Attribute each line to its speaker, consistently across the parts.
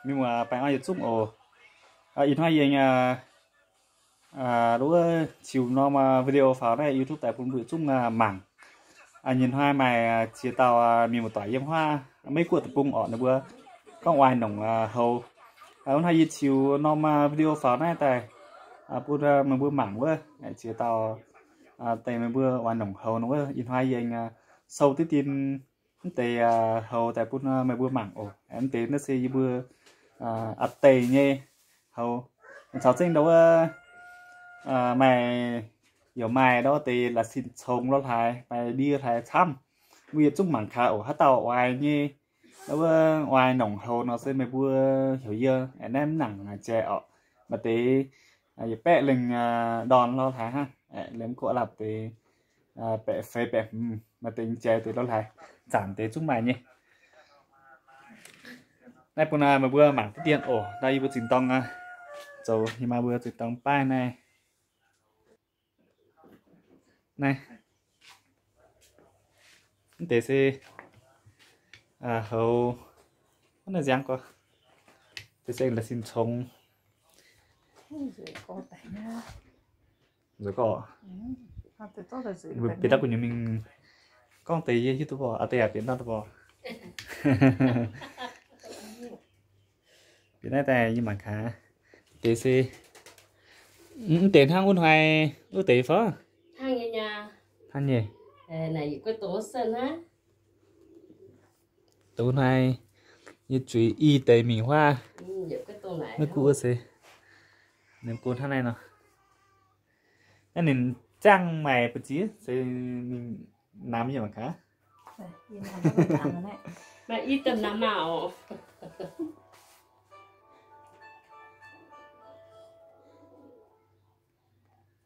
Speaker 1: nhưng mà bạn ai giúp ồ in hoa gì lúc chiều nó mà video pháo này YouTube tại phun bự chung mảng nhìn hoa mày chia tàu mình một tỏi yếm hoa mấy cuộn tập bung ọt nữa bữa có ngoài nồng hầu hôm nay chiều nó mà video pháo này tại bữa mà bữa mảng bữa chia tàu tại mà bữa ngoài nồng hầu nó in hoa gì sâu tí tin tại hầu tại bữa mà bữa mảng ồ em tới nó sẽ bữa ắt tề nhé hầu cháu sinh đâu mày hiểu mày đó thì là xin chồng nó thải mày đi thải thăm bây giờ chúng mảng khá ở hát tàu ngoài như đó ngoài nồng hầu nó sẽ mày vừa hiểu chưa anh em nặng trẻ ở mà tí giờ bé lình đòn nó thải ha lên cổ lập thì bé phê bé mà tình trẻ thì nó thải giảm tới chúng mày nhé đây bữa nay mà vừa mảng tiền ổ đây vừa chỉnh tông rồi nhưng mà vừa chỉnh tông bài này này để xe hầu nó là giang có để xe là xin sống rồi có biết đâu của mình con tí gì tôi bỏ à tè biết đâu tôi bỏ biết này tè nhưng mà khá để xe tiền hàng ôn hoài ưu tỷ phó
Speaker 2: hàng nhà nhà
Speaker 1: hàng gì
Speaker 2: này cái tổ sơn á
Speaker 1: tổ này như chuối y tế mỹ hoa nó cũ gì nên cô thằng này nào nên mình trang mày bật chí thì mình làm gì mà cả
Speaker 2: mà y tầm làm nào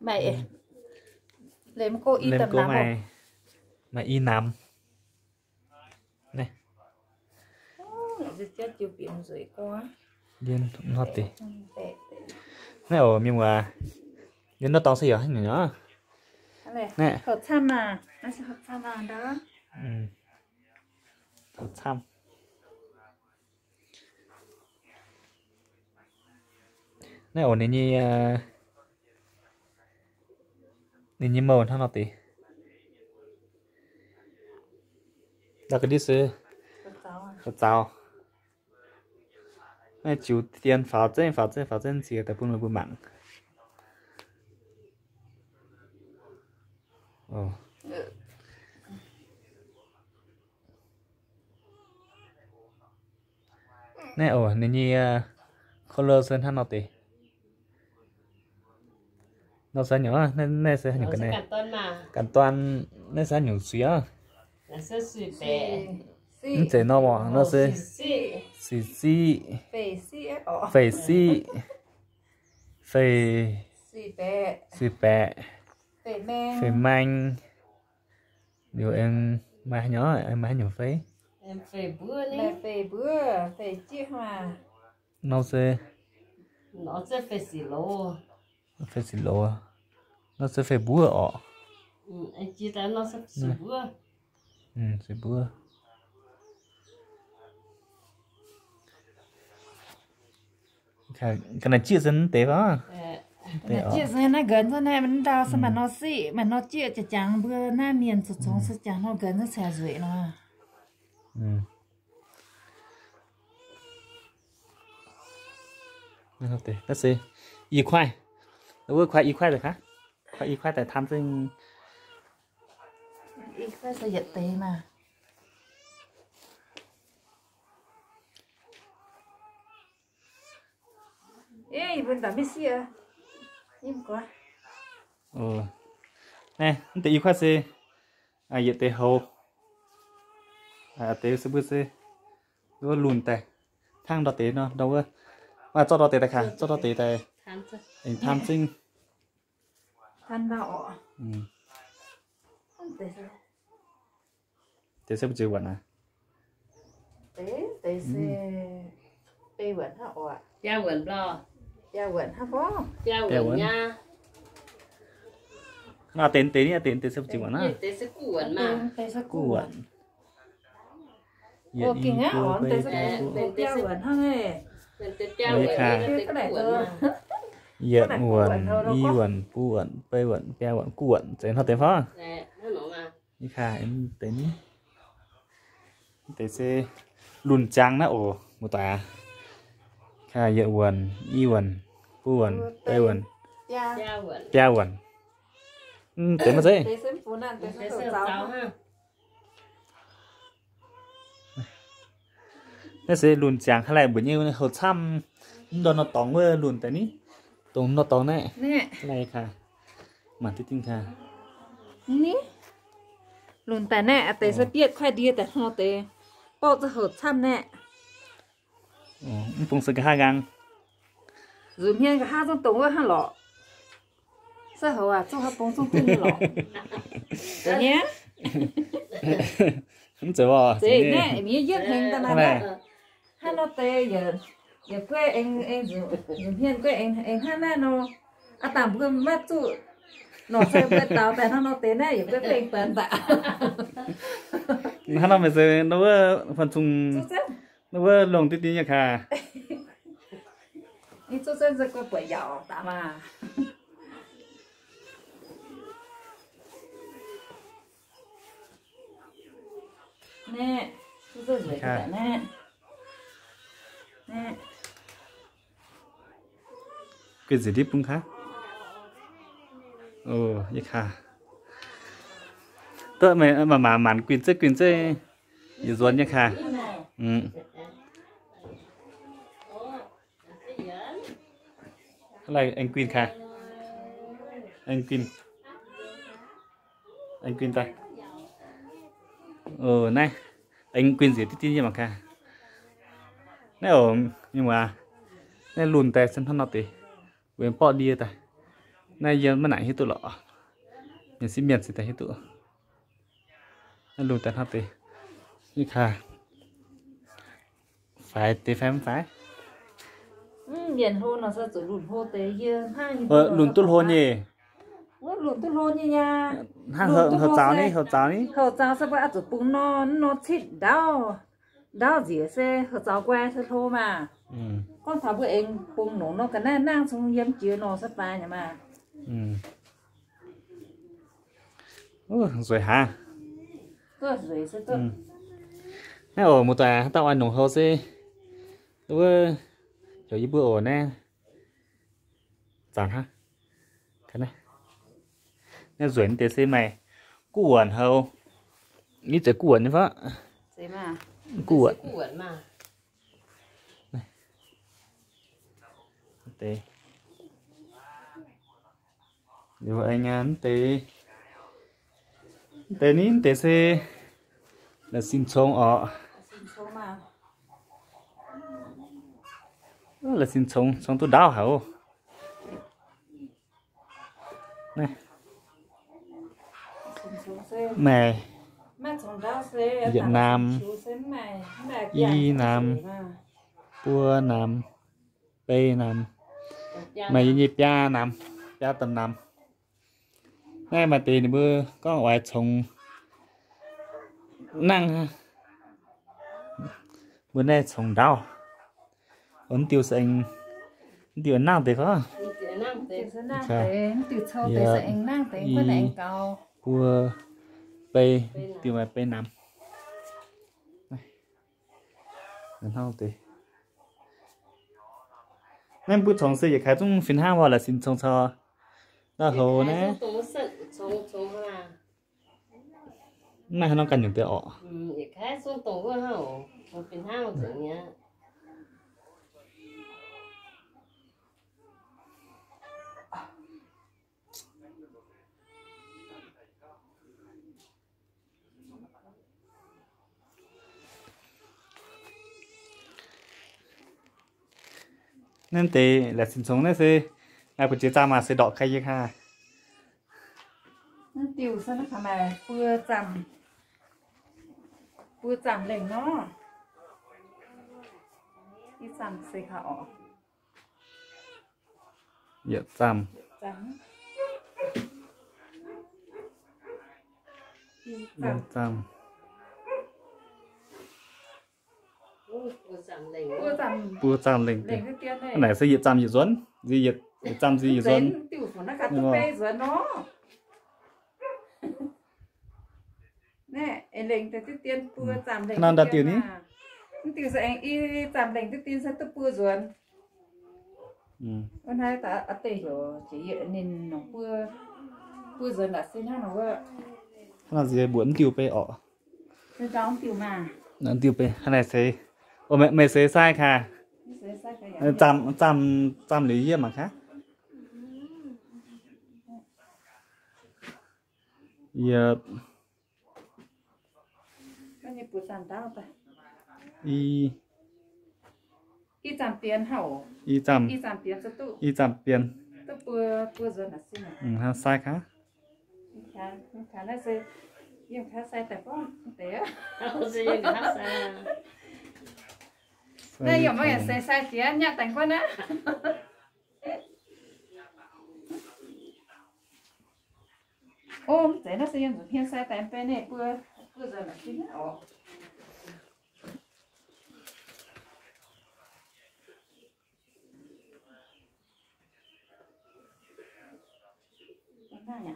Speaker 3: mày lấy cô y tầm
Speaker 1: mày mà y nằm này
Speaker 3: chết chịu biển rồi quá
Speaker 1: điên ngọt thì này ở miền ngoài điên nó to xí à nhở
Speaker 3: nè hợp tham mà nó sẽ hợp tham mà đó
Speaker 1: hợp tham này ở nên như màu nó tí là cái đi sư hợp tàu này chủ tiền phá chân gì tại buôn buôn mạng này ở nên như color sơn hắn nó tí nó sẽ nhỏ nên sẽ nhỏ cái này cản toàn nên sẽ nhỏ xíu chế nó bỏ nó sẽ xì phê bẹ phê manh điều em má nhỏ em má nhỏ phê
Speaker 2: em phê
Speaker 3: bữa phê chia hòa
Speaker 1: nó sẽ
Speaker 2: phê xì lô
Speaker 1: nó sẽ phê bữa ọ
Speaker 2: anh chia tay nó sẽ xì bữa
Speaker 1: xì bữa cái này chia dân tế đó
Speaker 3: chia dân nó gần thôi này mình đào xem mà nó xị mà nó chia chả chẳng bữa nay miền sụt xuống sụt chẳng nó gần nó xẻ rưỡi nó
Speaker 1: let's see y khoai đúng khoai y khoai rồi hả khoai y khoai tại tham sinh
Speaker 3: y khoai sẽ giật tế mà ê bên đó biết xia im quá
Speaker 1: nè tự y khoai gì giật tế hầu tế sẽ bước gì nó lùn tè thang đó tế nó đâu mà cho đó tế tại khả cho đó tế tại tham sinh
Speaker 3: than đỏ
Speaker 1: tế sẽ chịu quẩn à
Speaker 3: tế sẽ tê quẩn hả ạ
Speaker 2: gia quẩn lo
Speaker 3: gia quẩn hả phó
Speaker 2: gia quẩn nha
Speaker 1: tên tế sẽ chịu quẩn á
Speaker 2: tế sẽ củ quẩn mà
Speaker 3: tế sẽ củ quẩn
Speaker 1: kinh
Speaker 3: á ổn tế sẽ gia quẩn hả nghe
Speaker 2: Mình tết trao vậy tết cuộn mà.
Speaker 1: Yết nguồn, y nguồn, pu nguồn, pe nguồn, pe nguồn, cuộn, thế nó tên phó.
Speaker 2: Nè, nó nổ mà.
Speaker 1: Như khá em tên thế sẽ lùn trắng nó ổ một tòa. Khá yết nguồn, y nguồn, pu nguồn, pe nguồn,
Speaker 2: Trao cuộn.
Speaker 1: pe nguồn. Tên mà dễ.
Speaker 3: Tế xem phú nạn, tế
Speaker 2: Thế
Speaker 3: xem
Speaker 2: sợ
Speaker 3: cháu
Speaker 2: cháu
Speaker 3: ha.
Speaker 2: ha.
Speaker 1: Thế sẽ lùn trắng hay là bởi như hột xăm đó nó tóng với lùn tên ý. Tùng nó tóng này.
Speaker 3: Nè,
Speaker 1: Này khá. Mà tí tinh khá.
Speaker 3: ní. Lùn tà nè, tế sẽ biết khoai đi tà nó tế. Bỏ ra hột xăm nè.
Speaker 1: Phùng sự cái hai gang.
Speaker 3: Dù miên cái hai trong tổng với hai lọ. Sao hầu à, cho hai bóng trong tên lọ. Đấy nhé.
Speaker 1: Không chờ bỏ.
Speaker 3: Thế nè, miên giết hình ta
Speaker 1: Này.
Speaker 3: nè. Hai nó tế giờ. Giờ quê anh dù miên quê anh hai nè nó. À tạm bữa mất chú. Nó sẽ quê tao tại nó tế nè, giờ quê anh tận tạ.
Speaker 1: Nó bây giờ nó phần chung
Speaker 3: Chú xem.
Speaker 1: nó lồng tí tí nhạc hà.
Speaker 3: Ý chú xem sẽ quê quẩy dạo tạ mà. Nè, chú xem rửa cái tạ nè. Nè.
Speaker 1: Cái gì đi bung khác. Ồ, nhạc hà. Tớ mà màn quyền chơi như ruột nhạc hà. Ừ. Là anh Quyên khà. Anh Quyên ta. Này. Anh Quyên gì tí tí như mà khà. Này nhưng mà này lùn tay sân thân nó tí. Quyền bỏ đi ta. Này giờ mà nãy hết tụ lọ. Mình xin miền sẽ thấy hết tụ. Này lùn tay nó tí. Như khà. Phải tí phải.
Speaker 3: Miền hô nó sẽ chỉ lùn hô tế kia.
Speaker 1: Lùn tút hôn nhỉ.
Speaker 3: Lùn tút hô như nha.
Speaker 1: Hợp cháu ní.
Speaker 3: Hợp cháu sẽ phải chỉ bụng nó thịt đau. Đau gì sẽ hợp cháu que sẽ thô mà. Con thảo bữa anh bụng nó cái này năng xuống yếm chứa nó sẽ phải nhỉ mà.
Speaker 1: Rồi hả?
Speaker 3: Rồi sẽ tốt.
Speaker 1: Này một tòa tao ăn nồng hô xí. Đúng rồi. Rồi như bữa ổn nè. Chẳng hả? Cái này. Nè rồi tế xí mày. Cuộn hầu. Nghĩ tới cuộn như vậy.
Speaker 3: Thế mà.
Speaker 2: Cuộn mà.
Speaker 1: Này. Tế. Như vậy anh ăn tế. Tế nín tế xí. Là xin chông ọ.
Speaker 3: Xin số mà.
Speaker 1: Là xin chông tôi đau hả? Này. Mẹ. Việt Nam. Y Nam. Pua Nam. P Nam. Mày như Pia Nam. Pia tầm Nam. Này mà tiền bữa có ngoài chồng năng bữa nay chồng đau ấn tiêu xanh tiêu năng thì có
Speaker 3: Tiêu sâu tế sẽ anh năng tế phân anh cao.
Speaker 1: Pua P tiêu mà P Nam này nên không thì nên bữa chồng xây khai trong phiên hàng hoặc là xin chồng cho đó hồ nè này nó cần những tiền ọ.
Speaker 2: Cái xuống tổ của hậu một phiên hai một tưởng nhá.
Speaker 1: Nên thì là xin sống đấy sẽ ai cũng chỉ ra mà sẽ đọ cây ha.
Speaker 3: Tiêu sao nó thà mà vừa chầm lên nó đi chầm sẽ họ
Speaker 1: Dạ chầm
Speaker 3: chầm
Speaker 1: dạ chầm
Speaker 3: bữa tầm
Speaker 1: bùa chăm linh
Speaker 3: lên cái tiền này
Speaker 1: này sẽ diệt chăm diệt duẩn diệt chăm diệt duẩn
Speaker 3: đến tiểu của nó cắt tụi bé rồi nó nè em lên tới tiền bữa tầm lên
Speaker 1: Nan đặt tiền ý
Speaker 3: tiểu sẽ anh y tầm lên tới tiền sẽ tụi bữa rồi con hai ta ở tây rồi chỉ nên nó bữa bữa rồi là xin hàng nó vậy
Speaker 1: là gì buồn tiêu pe ọ
Speaker 3: cái đó tiểu mà
Speaker 1: นั่นtiêu pe này sẽ ô mẹ sẽ saiค่ะจำหรือเยี่ยมอ่ะคะเยอะ
Speaker 3: cái này bữa tầm tao ta
Speaker 1: อี
Speaker 3: y tầm tiền hậu
Speaker 1: อีจ
Speaker 3: y tầm tiền sẽ tụ
Speaker 1: ำอีจำเปลี่ยน
Speaker 3: tụi bữa rồi là xin à
Speaker 1: ฮะsai ค่ะ
Speaker 3: khá là sẽ nhưng khá sai tại có té đây giờ mới sai sai tía nhặt thành con á ôm thế nó sẽ dùng hiện sai tại bên này bữa giờ là chín ổ nhỉ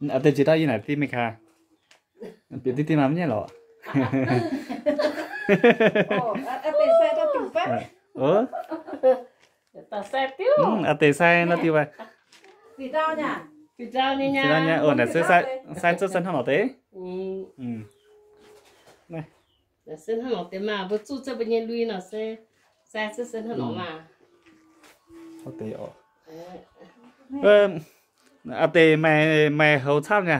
Speaker 1: à tên chị ta như này thì mày khà biết tí mà nhé lọ
Speaker 3: tên sai đó tiểu phát
Speaker 2: ta xe tiêu
Speaker 1: à tên sai nó tiêu vậy
Speaker 3: vì sao nhỉ
Speaker 2: vì sao nha
Speaker 1: chị ta nhá này sẽ sai cho sân không tế này
Speaker 2: sân hở thế mà bữa chú cho bệnh nhân lui nó sẽ sai cho sân hở mà
Speaker 1: không tế ở à tế mày hầu sao nhỉ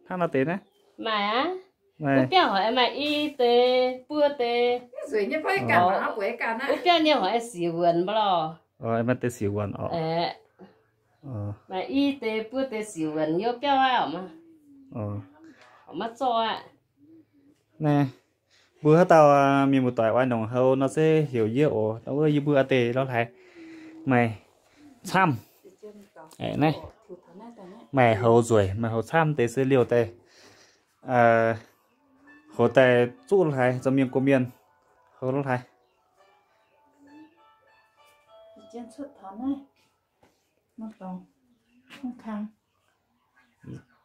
Speaker 1: thằng nào tế đấy
Speaker 2: mày á
Speaker 1: mày
Speaker 2: biết hỏi mày y tế bữa tế
Speaker 3: rồi như phải cả nó quế cả nè
Speaker 2: biết nhiều hỏi xì vườn bao lo
Speaker 1: em mà tế xỉu quần
Speaker 2: mày y tế bữa tế xì vườn nhiều biết ai mà mà cho ạ
Speaker 1: nè bữa tao mình một tuổi quan đồng hầu nó sẽ hiểu nhiều nó có như bữa tế nó thấy mày chăm này mày hầu rồi mày hầu chăm tế sẽ liều tế hồ tế chú nó thấy cho miệng của miền hầu nó thấy
Speaker 3: chân xuất thon này nó to không khang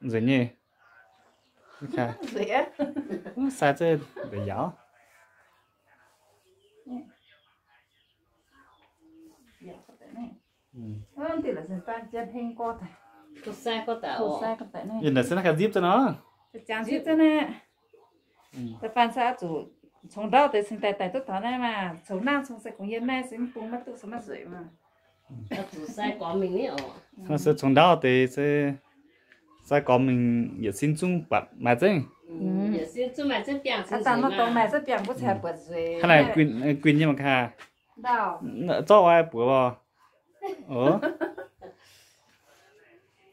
Speaker 1: rồi nhỉ okay.
Speaker 3: dễ
Speaker 1: sai chứ để gió
Speaker 3: thì là dân ta chân hình co thầy
Speaker 2: có sai có tạo
Speaker 3: khổ sai có tại này
Speaker 1: nhìn là sẽ là cái zip cho nó
Speaker 3: chán zip cho nè tại ban xã chủ从到的现在在都谈来嘛，从那从在工业卖，从不嘛都什么水嘛。
Speaker 2: nó chủ sai có mình ấy
Speaker 1: nó sẽ从到thì sẽ có mình也心中把买证
Speaker 2: 也是就买这边
Speaker 3: 他当那都买这边不才不水。
Speaker 1: 看来quyền như mà kha
Speaker 3: đâu
Speaker 1: cho ai bữa bò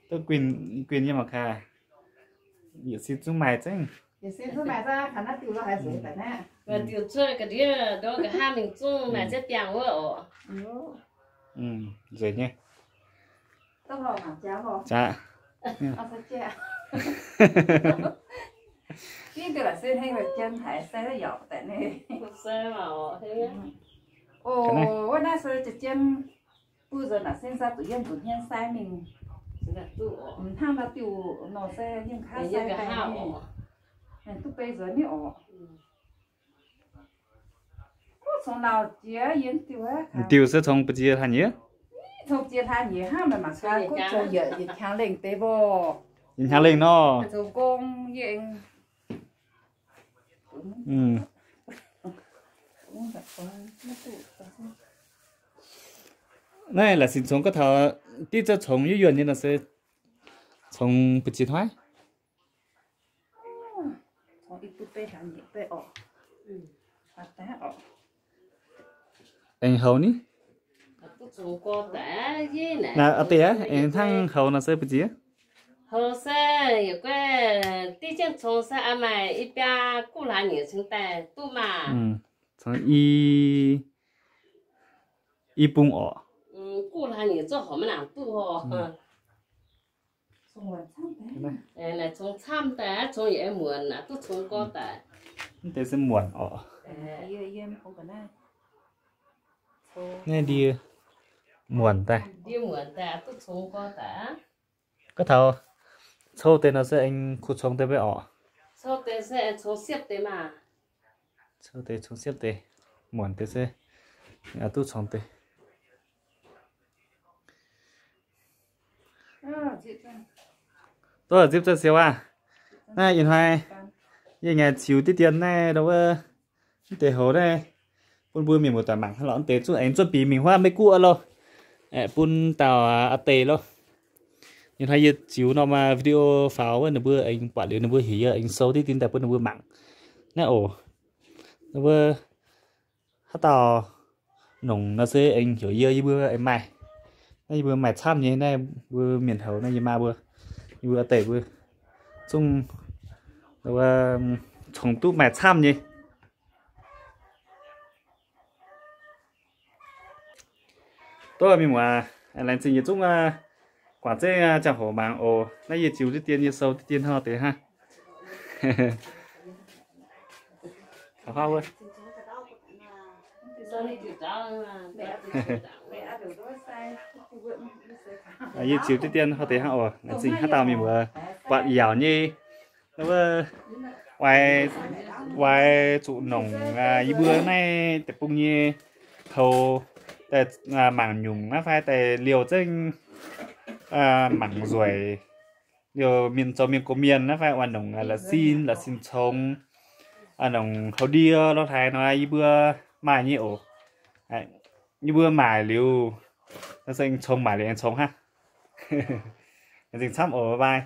Speaker 1: tôi quyền như mà kha也心中买证
Speaker 3: 也是是买这看那丢了还水的呢。
Speaker 2: và điều chơi cái đĩa đó cái hai mình chung mà chết tiền quá
Speaker 1: rồi nhé
Speaker 3: tao lo mà cháu lo
Speaker 1: dạ
Speaker 3: ăn sẽ chè cái là xin hay là chân hải xe nó dọc tại này
Speaker 2: xe mà thế
Speaker 3: ồ bữa nay sẽ chân bây giờ là xin ra tự nhiên sai mình thang là tiểu nó xe nhưng khá sai cái này này tụi bây giờ nhỉ从老家研究啊，
Speaker 1: 丢是从不接他呢？
Speaker 3: 从接他也哈嘛嘛，他工作也强领对不？
Speaker 1: 人家领喏。
Speaker 3: 做工业。
Speaker 1: này là sinh sống có thọ đi cho sống như vậy là sẽ sống不接thoái.
Speaker 3: Sống ít tụi bây hàng nhẹ bây
Speaker 1: anh hầu ní là ở tía anh thằng hầu là sẽ bị gì
Speaker 2: hồ sơ有个地震从啥啊嘛一边过来年成的都嘛
Speaker 1: 从一半哦
Speaker 2: 过来年做好么难都哦来从参的从也门啊都从高的
Speaker 1: 这是muộn哦nghe đi muộn ta
Speaker 2: đi muộn ta都从高的
Speaker 1: có thầu sau tên nó sẽ anh khu trong tới với ọ
Speaker 2: sau tên sẽ从xếp tới mà
Speaker 1: sau tên trong xếp tới muộn tới sẽ à tu trong tới tôi ở tiếp cho xíu à này nhìn hai như nhà chiếu tiết tiền này đâu để hồ đây bún bún mình một tòa mảng lỏng tế chút anh chút bí mình hoa mấy cua lo bún tàu tê lo nhìn hai giờ chiếu nó mà video pháo nó bữa anh quản lý nó bữa hỉ anh sâu tiết tiền tại bữa nó bữa mảng nè ổ nó bữa hát tàu nồng nó sẽ anh hiểu giờ như bữa anh mày này bữa mày tham như này bữa miền hậu này như mà bữa tê bữa chung rồi trồng tu mày tham nhỉ tôi mình mà làm gì chung quả chế chẳng hổ mạng ồ nãy giờ chiều tiền như sâu tiền ho thế ha khảo khao ơi giờ chiều tiền ho thế ha ồ làm gì hát tao mình mà quả dẻo như nó ngoài trụ nồng như bữa nay tập trung như thầuแต่หมั่งหยุ่งนะไฟแต่เลียวจึงหมั่งรวยเลียวmiền châu miền cổ miềnนะไฟวันหนงlà xin chồngหนงเขาเดียวเราไทยnói như bữa mai như ổ như bữa mai liu nó xin chồng mai liền chồng ha จริงๆซ้ำเออบ๊ายบาย